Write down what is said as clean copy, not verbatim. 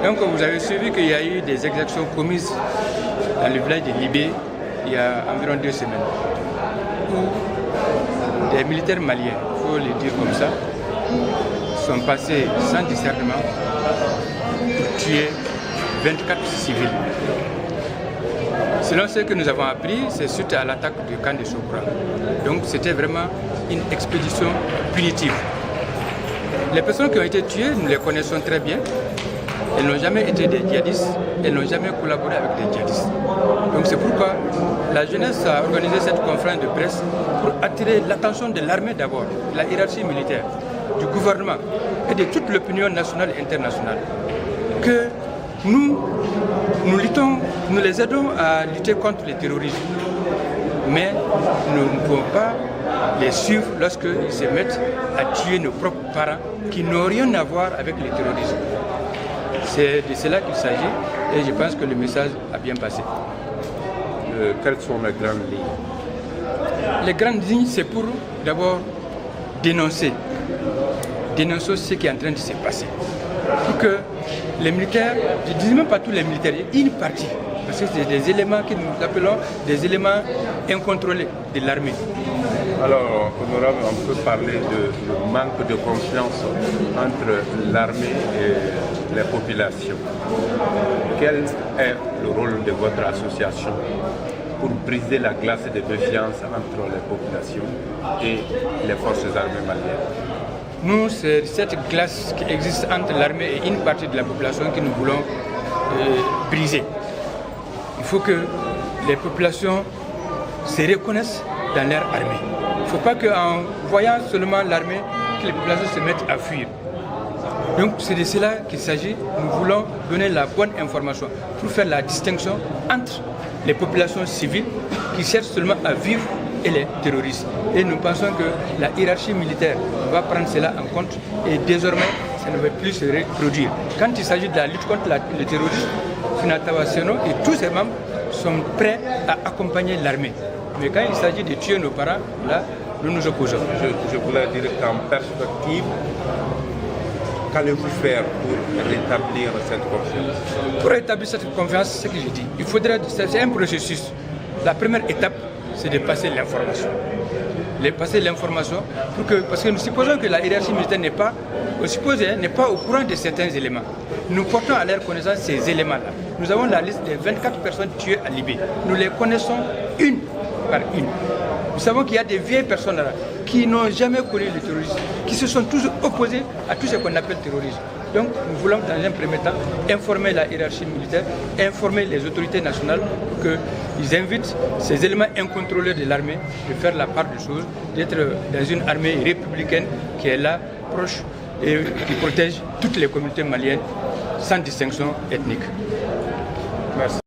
Donc vous avez suivi qu'il y a eu des exactions commises dans le village de Libé il y a environ 2 semaines, où des militaires maliens, il faut le dire comme ça, sont passés sans discernement pour tuer 24 civils. Selon ce que nous avons appris, c'est suite à l'attaque du camp de Sokura. Donc c'était vraiment une expédition punitive. Les personnes qui ont été tuées, nous les connaissons très bien. Elles n'ont jamais été des djihadistes, elles n'ont jamais collaboré avec des djihadistes. Donc c'est pourquoi la jeunesse a organisé cette conférence de presse pour attirer l'attention de l'armée d'abord, de la hiérarchie militaire, du gouvernement et de toute l'opinion nationale et internationale. Que nous luttons, nous les aidons à lutter contre le terrorisme. Mais nous ne pouvons pas les suivre lorsqu'ils se mettent à tuer nos propres parents qui n'ont rien à voir avec le terrorisme. C'est de cela qu'il s'agit et je pense que le message a bien passé. Quelles sont les grandes lignes? Les grandes lignes, c'est pour d'abord dénoncer ce qui est en train de se passer. Pour que les militaires, je ne dis même pas tous les militaires, une partie, parce que c'est des éléments que nous appelons des éléments incontrôlés de l'armée. Alors, honorable, on peut parler de manque de confiance entre l'armée et les populations. Quel est le rôle de votre association pour briser la glace de défiance entre les populations et les forces armées maliennes? Nous, c'est cette glace qui existe entre l'armée et une partie de la population que nous voulons briser. Il faut que les populations se reconnaissent dans leur armée. Il ne faut pas qu'en voyant seulement l'armée, que les populations se mettent à fuir. Donc c'est de cela qu'il s'agit. Nous voulons donner la bonne information pour faire la distinction entre les populations civiles qui cherchent seulement à vivre et les terroristes. Et nous pensons que la hiérarchie militaire va prendre cela en compte et désormais ça ne va plus se reproduire. Quand il s'agit de la lutte contre le terrorisme, Finatawa Seno et tous ses membres sont prêts à accompagner l'armée. Mais quand il s'agit de tuer nos parents, là, nous nous opposons. Je voulais dire qu'en perspective, qu'allez-vous faire pour rétablir cette confiance? Pour rétablir cette confiance, c'est ce que j'ai dit. Il faudrait, c'est un processus. La première étape, c'est de passer l'information. Passer l'information parce que nous supposons que la hiérarchie militaire n'est pas au courant de certains éléments. Nous portons à leur connaissance ces éléments-là. Nous avons la liste des 24 personnes tuées à Libye. Nous les connaissons une par une. Nous savons qu'il y a des vieilles personnes là qui n'ont jamais connu le terrorisme, qui se sont toujours opposés à tout ce qu'on appelle terrorisme. Donc nous voulons dans un premier temps informer la hiérarchie militaire, informer les autorités nationales pour qu'ils invitent ces éléments incontrôlés de l'armée de faire la part des choses, d'être dans une armée républicaine qui est là, proche et qui protège toutes les communautés maliennes sans distinction ethnique. Merci.